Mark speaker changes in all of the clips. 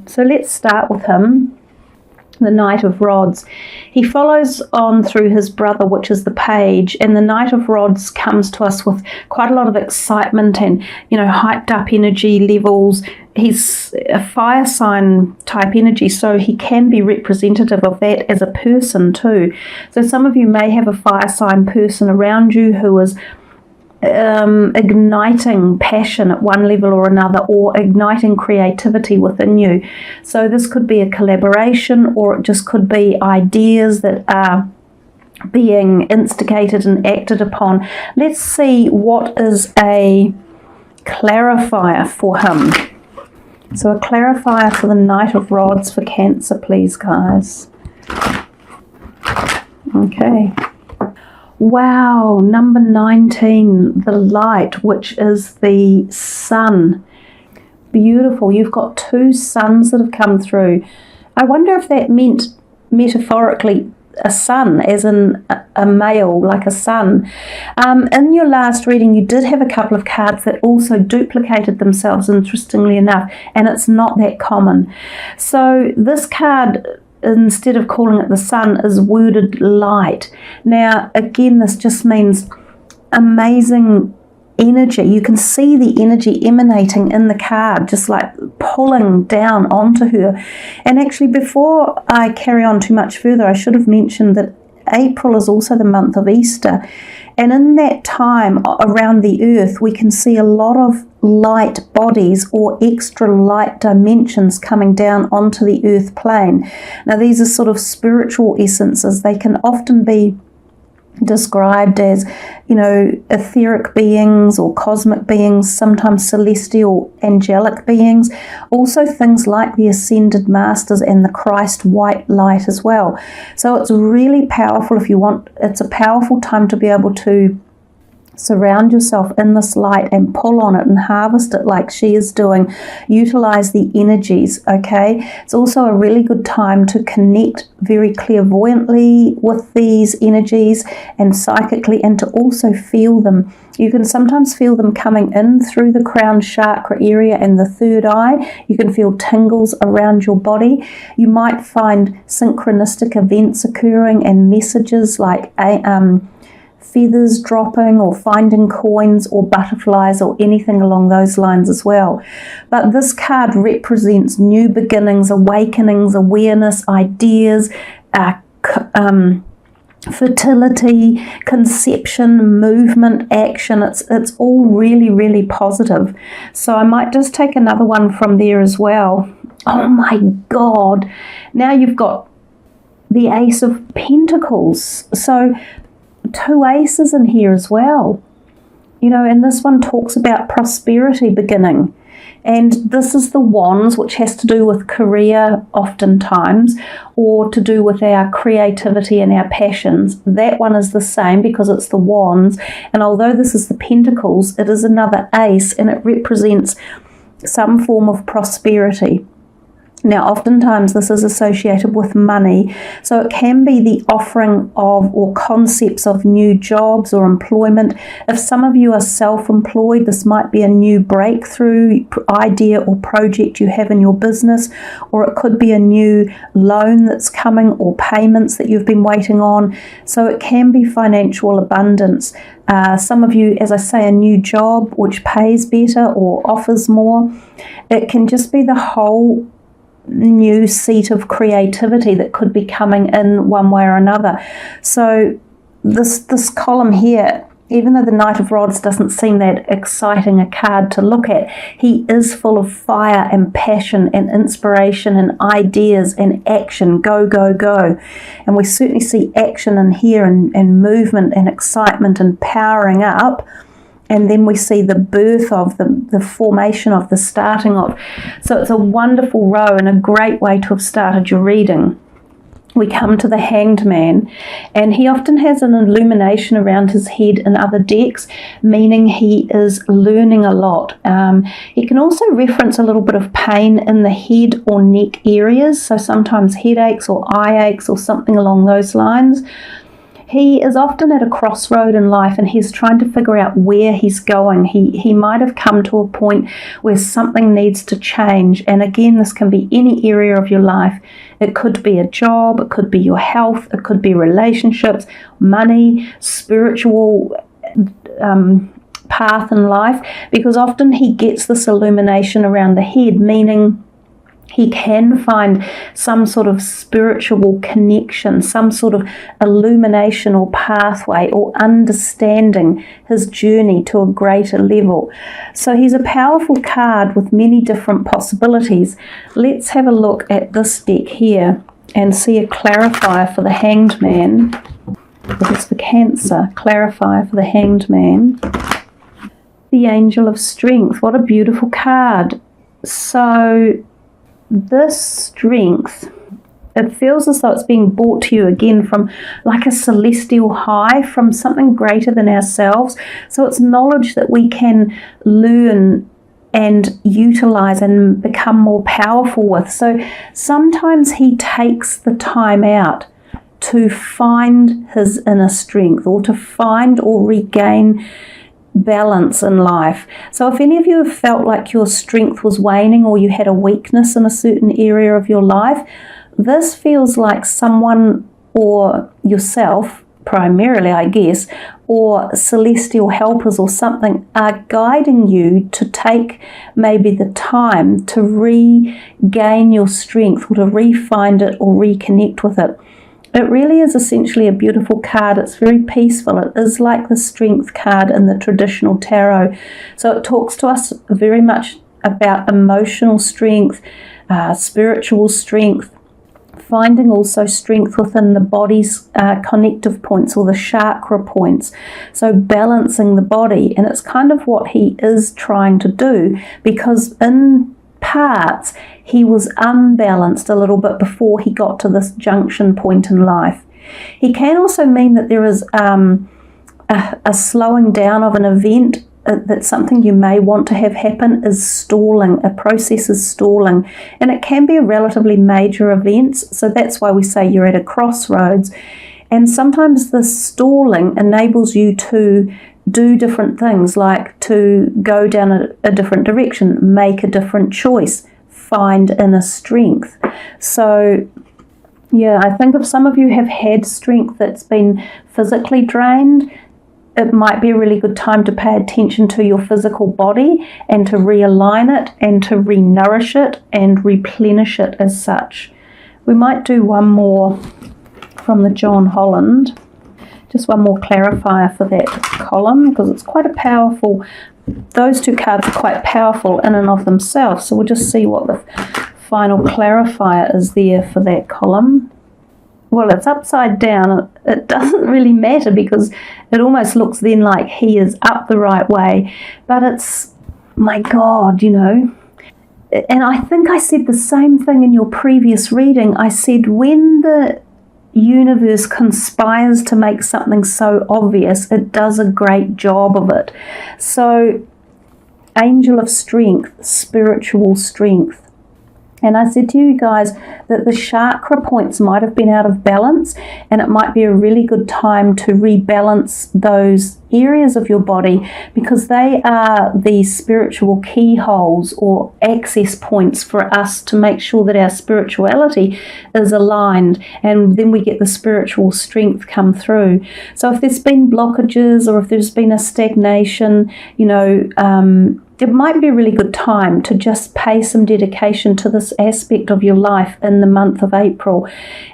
Speaker 1: So let's start with him, the Knight of Rods. He follows on through his brother, which is the Page, and the Knight of Rods comes to us with quite a lot of excitement and, hyped up energy levels. He's a fire sign type energy, so he can be representative of that as a person too. So some of you may have a fire sign person around you who is igniting passion at one level or another, or igniting creativity within you. So this could be a collaboration, or it just could be ideas that are being instigated and acted upon. Let's see what is a clarifier for him. So a clarifier for the Knight of Rods for Cancer, please, guys. Okay. Wow, number 19, the light, which is the sun. Beautiful. You've got two suns that have come through. I wonder if that meant metaphorically a sun, as in a male, like a sun. In your last reading, you did have a couple of cards that also duplicated themselves, interestingly enough, and it's not that common. So this card, instead of calling it the sun, is worded light. Now, again, this just means amazing energy. You can see the energy emanating in the card, just like pulling down onto her. And actually, before I carry on too much further, I should have mentioned that April is also the month of Easter. And in that time around the earth, we can see a lot of light bodies or extra light dimensions coming down onto the earth plane. Now, these are sort of spiritual essences. They can often be described as, etheric beings or cosmic beings, sometimes celestial angelic beings, also things like the ascended masters and the Christ white light as well. So it's really powerful if you want. It's a powerful time to be able to surround yourself in this light and pull on it and harvest it like she is doing. Utilize the energies, okay? It's also a really good time to connect very clairvoyantly with these energies and psychically, and to also feel them. You can sometimes feel them coming in through the crown chakra area and the third eye. You can feel tingles around your body. You might find synchronistic events occurring and messages like feathers dropping or finding coins or butterflies or anything along those lines as well. But this card represents new beginnings, awakenings, awareness, ideas, fertility, conception, movement, action. It's all really, really positive. So I might just take another one from there as well. Oh my God. Now you've got the Ace of Pentacles. So two aces in here as well, and this one talks about prosperity beginning, and this is the Wands, which has to do with career oftentimes, or to do with our creativity and our passions. That one is the same because it's the Wands, and although this is the Pentacles, it is another ace, and it represents some form of prosperity. Now, oftentimes this is associated with money, so it can be the offering of or concepts of new jobs or employment. If some of you are self-employed, this might be a new breakthrough idea or project you have in your business, or it could be a new loan that's coming or payments that you've been waiting on. So it can be financial abundance. Some of you, as I say, a new job which pays better or offers more. It can just be the whole new seat of creativity that could be coming in one way or another. So this column here, even though the Knight of Rods doesn't seem that exciting a card to look at, he is full of fire and passion and inspiration and ideas and action. Go, go, go. And we certainly see action in here and movement and excitement and powering up. And then we see the birth of the formation of, the starting of. So it's a wonderful row and a great way to have started your reading. We come to the Hanged Man, and he often has an illumination around his head in other decks, meaning he is learning a lot. He can also reference a little bit of pain in the head or neck areas, so sometimes headaches or eye aches or something along those lines. He is often at a crossroad in life and he's trying to figure out where he's going. He might have come to a point where something needs to change. And again, this can be any area of your life. It could be a job, it could be your health, it could be relationships, money, spiritual path in life, because often he gets this illumination around the head, meaning he can find some sort of spiritual connection, some sort of illumination or pathway or understanding his journey to a greater level. So he's a powerful card with many different possibilities. Let's have a look at this deck here and see a clarifier for the Hanged Man. This is for Cancer. Clarifier for the Hanged Man. The Angel of Strength. What a beautiful card. So this strength, it feels as though it's being brought to you again from like a celestial high, from something greater than ourselves. So it's knowledge that we can learn and utilize and become more powerful with. So sometimes he takes the time out to find his inner strength, or to find or regain balance in life. So if any of you have felt like your strength was waning, or you had a weakness in a certain area of your life, this feels like someone, or yourself primarily, I guess, or celestial helpers or something, are guiding you to take maybe the time to regain your strength, or to re-find it or reconnect with it. It really is essentially a beautiful card. It's very peaceful. It is like the Strength card in the traditional tarot. So it talks to us very much about emotional strength, spiritual strength, finding also strength within the body's connective points, or the chakra points. So balancing the body. And it's kind of what he is trying to do, because in parts he was unbalanced a little bit before he got to this junction point in life. He can also mean that there is a slowing down of an event, that something you may want to have happen is stalling, a process is stalling, and it can be a relatively major event. So that's why we say you're at a crossroads. And sometimes this stalling enables you to do different things, like to go down a different direction, make a different choice, find inner strength. So yeah, I think if some of you have had strength that's been physically drained, it might be a really good time to pay attention to your physical body and to realign it and to re-nourish it and replenish it as such. We might do one more from the John Holland. Just one more clarifier for that column, because it's quite a powerful, those two cards are quite powerful in and of themselves. So we'll just see what the final clarifier is there for that column. Well, it's upside down. It doesn't really matter, because it almost looks then like he is up the right way. But it's, my God, you know. And I think I said the same thing in your previous reading. I said when the universe conspires to make something so obvious, it does a great job of it. So, Angel of Strength, spiritual strength. And I said to you guys that the chakra points might have been out of balance, and it might be a really good time to rebalance those areas of your body, because they are the spiritual keyholes or access points for us to make sure that our spirituality is aligned, and then we get the spiritual strength come through. So if there's been blockages, or if there's been a stagnation, you know, it might be a really good time to just pay some dedication to this aspect of your life in the month of April.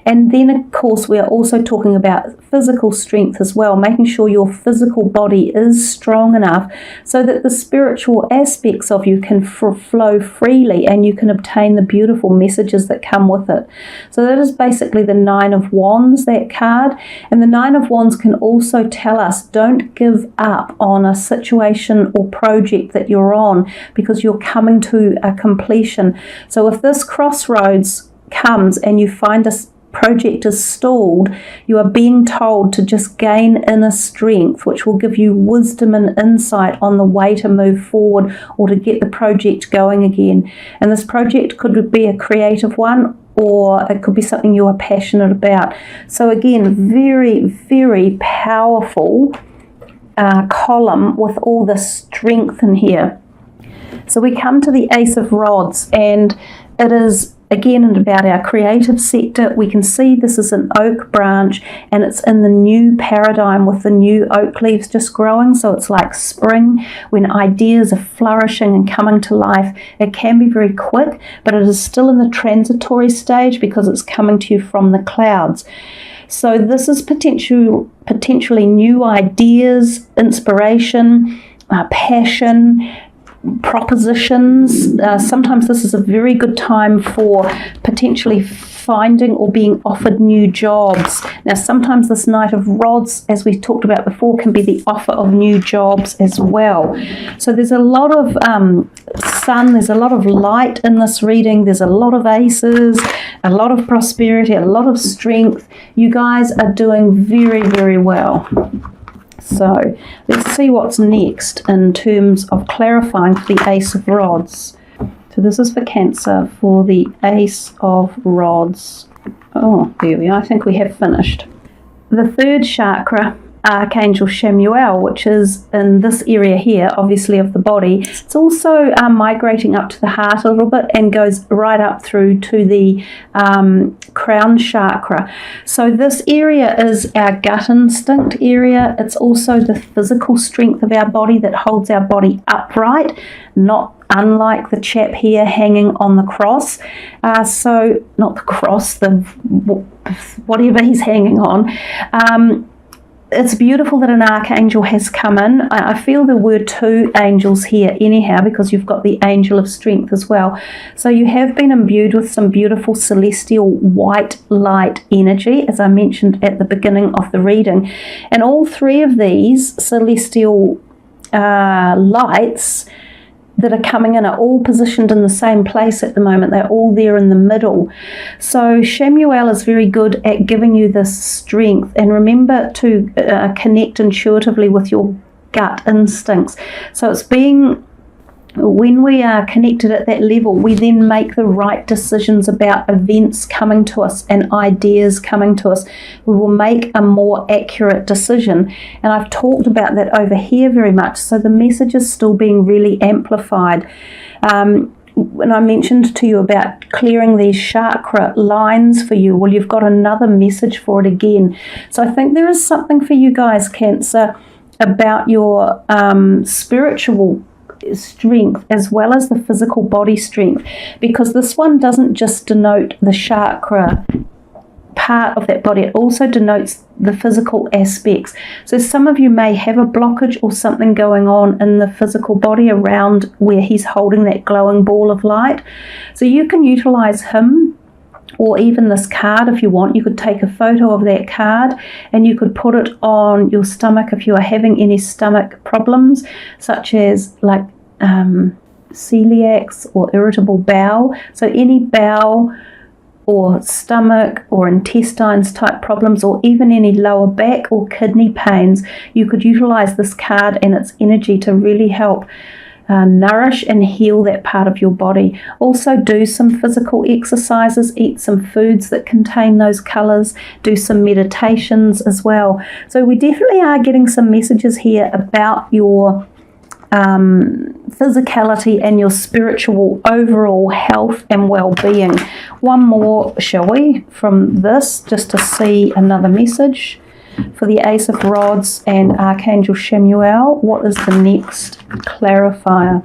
Speaker 1: And then, of course, we are also talking about physical strength as well, making sure your physical body is strong enough so that the spiritual aspects of you can flow freely, and you can obtain the beautiful messages that come with it. So that is basically the Nine of Wands, that card. And the Nine of Wands can also tell us, don't give up on a situation or project that you're on, because you're coming to a completion. So if this crossroads comes and you find a project is stalled, you are being told to just gain inner strength, which will give you wisdom and insight on the way to move forward or to get the project going again. And this project could be a creative one, or it could be something you are passionate about. So again, very, very powerful column with all the strength in here. So we come to the Ace of Rods, and it is again about our creative sector. We can see this is an oak branch, and it's in the new paradigm with the new oak leaves just growing. So it's like spring when ideas are flourishing and coming to life. It can be very quick, but it is still in the transitory stage because it's coming to you from the clouds. So this is potentially new ideas, inspiration, passion, propositions. Sometimes this is a very good time for potentially finding or being offered new jobs. Now sometimes this Knight of Rods, as we talked about before, can be the offer of new jobs as well. So there's a lot of sun, there's a lot of light in this reading, there's a lot of aces, a lot of prosperity, a lot of strength. You guys are doing very, very well. So let's see what's next in terms of clarifying for the Ace of Rods. So this is for Cancer for the Ace of Rods. Oh, there we are. I think we have finished. The third chakra, Archangel Chamuel, which is in this area here, obviously of the body. It's also migrating up to the heart a little bit and goes right up through to the crown chakra. So this area is our gut instinct area. It's also the physical strength of our body that holds our body upright, not unlike the chap here hanging on the cross. So not the cross, the whatever he's hanging on. It's beautiful that an archangel has come in. I feel there were two angels here anyhow, because you've got the angel of strength as well. So you have been imbued with some beautiful celestial white light energy, as I mentioned at the beginning of the reading. And all three of these celestial lights that are coming in are all positioned in the same place at the moment. They're all there in the middle. So Chamuel is very good at giving you this strength. And remember to connect intuitively with your gut instincts. So it's being, when we are connected at that level, we then make the right decisions about events coming to us and ideas coming to us. We will make a more accurate decision. And I've talked about that over here very much. So the message is still being really amplified. When I mentioned to you about clearing these chakra lines for you, well, you've got another message for it again. So I think there is something for you guys, Cancer, about your spiritual strength as well as the physical body strength, because this one doesn't just denote the chakra part of that body, it also denotes the physical aspects. So some of you may have a blockage or something going on in the physical body around where he's holding that glowing ball of light. So you can utilize him, or even this card if you want. You could take a photo of that card and you could put it on your stomach if you are having any stomach problems, such as like celiacs or irritable bowel. So any bowel or stomach or intestines type problems, or even any lower back or kidney pains, you could utilize this card and its energy to really help nourish and heal that part of your body. Also do some physical exercises, eat some foods that contain those colors, do some meditations as well. So we definitely are getting some messages here about your physicality and your spiritual overall health and well-being. One more, shall we, from this, just to see another message for the Ace of Rods and Archangel Chamuel. What is the next clarifier?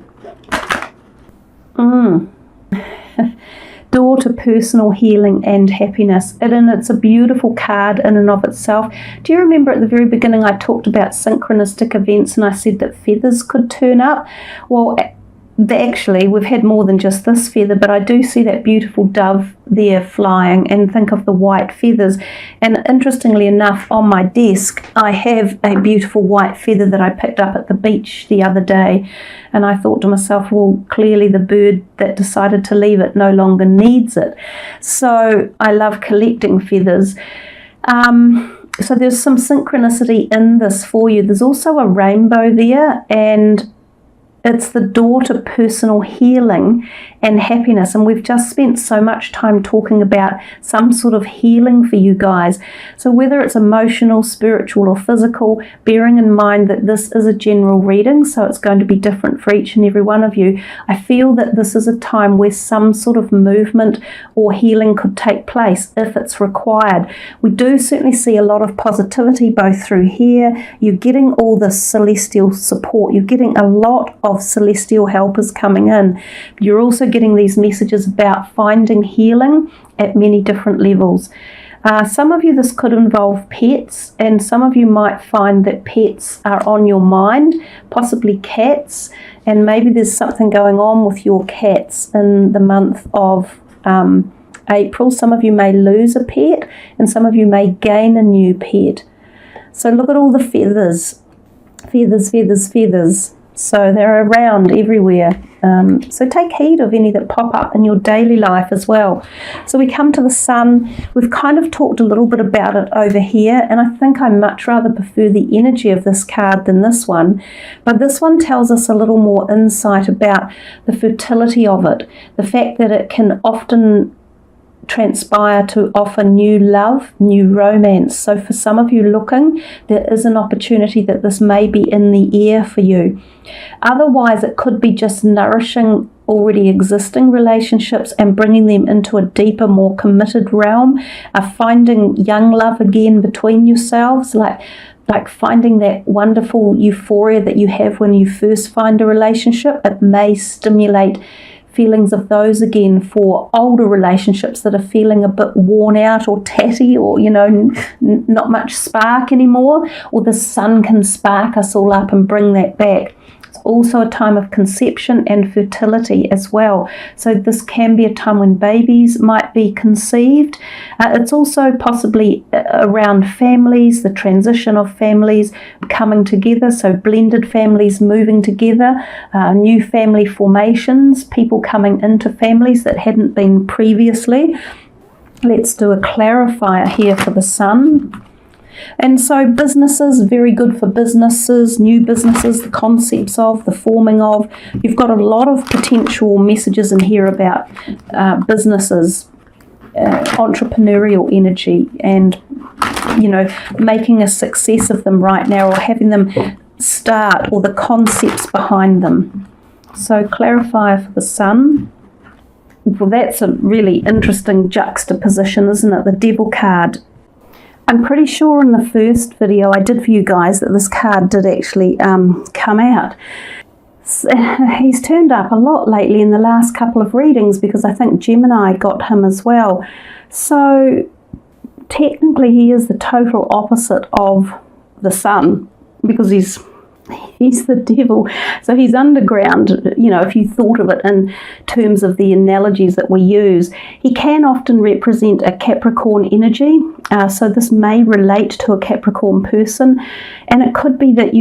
Speaker 1: Door to personal healing and happiness. And it's a beautiful card in and of itself. Do you remember at the very beginning I talked about synchronistic events and I said that feathers could turn up? Well, actually we've had more than just this feather, but I do see that beautiful dove there flying, and think of the white feathers. And interestingly enough, on my desk I have a beautiful white feather that I picked up at the beach the other day, and I thought to myself, well, clearly the bird that decided to leave it no longer needs it. So I love collecting feathers. So there's some synchronicity in this for you. There's also a rainbow there, and It's the door to personal healing and happiness. And we've just spent so much time talking about some sort of healing for you guys. So whether it's emotional, spiritual, or physical, bearing in mind that this is a general reading, so it's going to be different for each and every one of you, I feel that this is a time where some sort of movement or healing could take place if it's required. We do certainly see a lot of positivity both through here. You're getting all this celestial support. You're getting a lot of celestial helpers coming in. You're also getting these messages about finding healing at many different levels. Some of you, this could involve pets, and some of you might find that pets are on your mind, possibly cats, and maybe there's something going on with your cats in the month of April. Some of you may lose a pet, and some of you may gain a new pet. So look at all the feathers. Feathers, feathers, feathers. So they're around everywhere. So take heed of any that pop up in your daily life as well. So we come to the sun. We've kind of talked a little bit about it over here, and I think I much rather prefer the energy of this card than this one. But this one tells us a little more insight about the fertility of it, the fact that it can often transpire to offer new love, new romance. So for some of you looking, there is an opportunity that this may be in the air for you. Otherwise, it could be just nourishing already existing relationships and bringing them into a deeper, more committed realm, finding young love again between yourselves, like finding that wonderful euphoria that you have when you first find a relationship. It may stimulate feelings of those again for older relationships that are feeling a bit worn out or tatty, or not much spark anymore. Or the sun can spark us all up and bring that back. It's also a time of conception and fertility as well. So this can be a time when babies might be conceived. It's also possibly around families, the transition of families coming together, so blended families moving together, new family formations, people coming into families that hadn't been previously. Let's do a clarifier here for the sun. And so businesses, very good for businesses, new businesses, the concepts of, the forming of. You've got a lot of potential messages in here about businesses, entrepreneurial energy, and, making a success of them right now, or having them start, or the concepts behind them. So clarifier for the sun. Well, that's a really interesting juxtaposition, isn't it? The Devil card. I'm pretty sure in the first video I did for you guys that this card did actually come out. He's turned up a lot lately in the last couple of readings because I think Gemini got him as well. So technically he is the total opposite of the sun, because he's the devil. So he's underground, if you thought of it in terms of the analogies that we use. He can often represent a Capricorn energy. So this may relate to a Capricorn person. And it could be that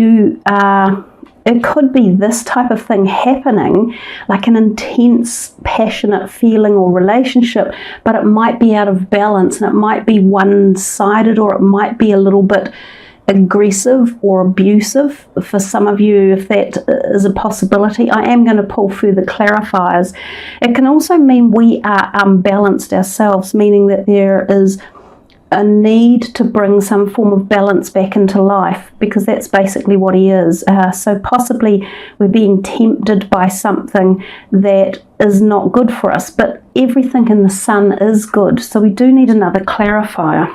Speaker 1: it could be this type of thing happening, like an intense, passionate feeling or relationship, but it might be out of balance, and it might be one-sided, or it might be a little bit aggressive or abusive for some of you, if that is a possibility. I am going to pull further clarifiers. It can also mean we are unbalanced ourselves, meaning that there is a need to bring some form of balance back into life, because that's basically what he is. So possibly we're being tempted by something that is not good for us, but everything in the sun is good. So we do need another clarifier.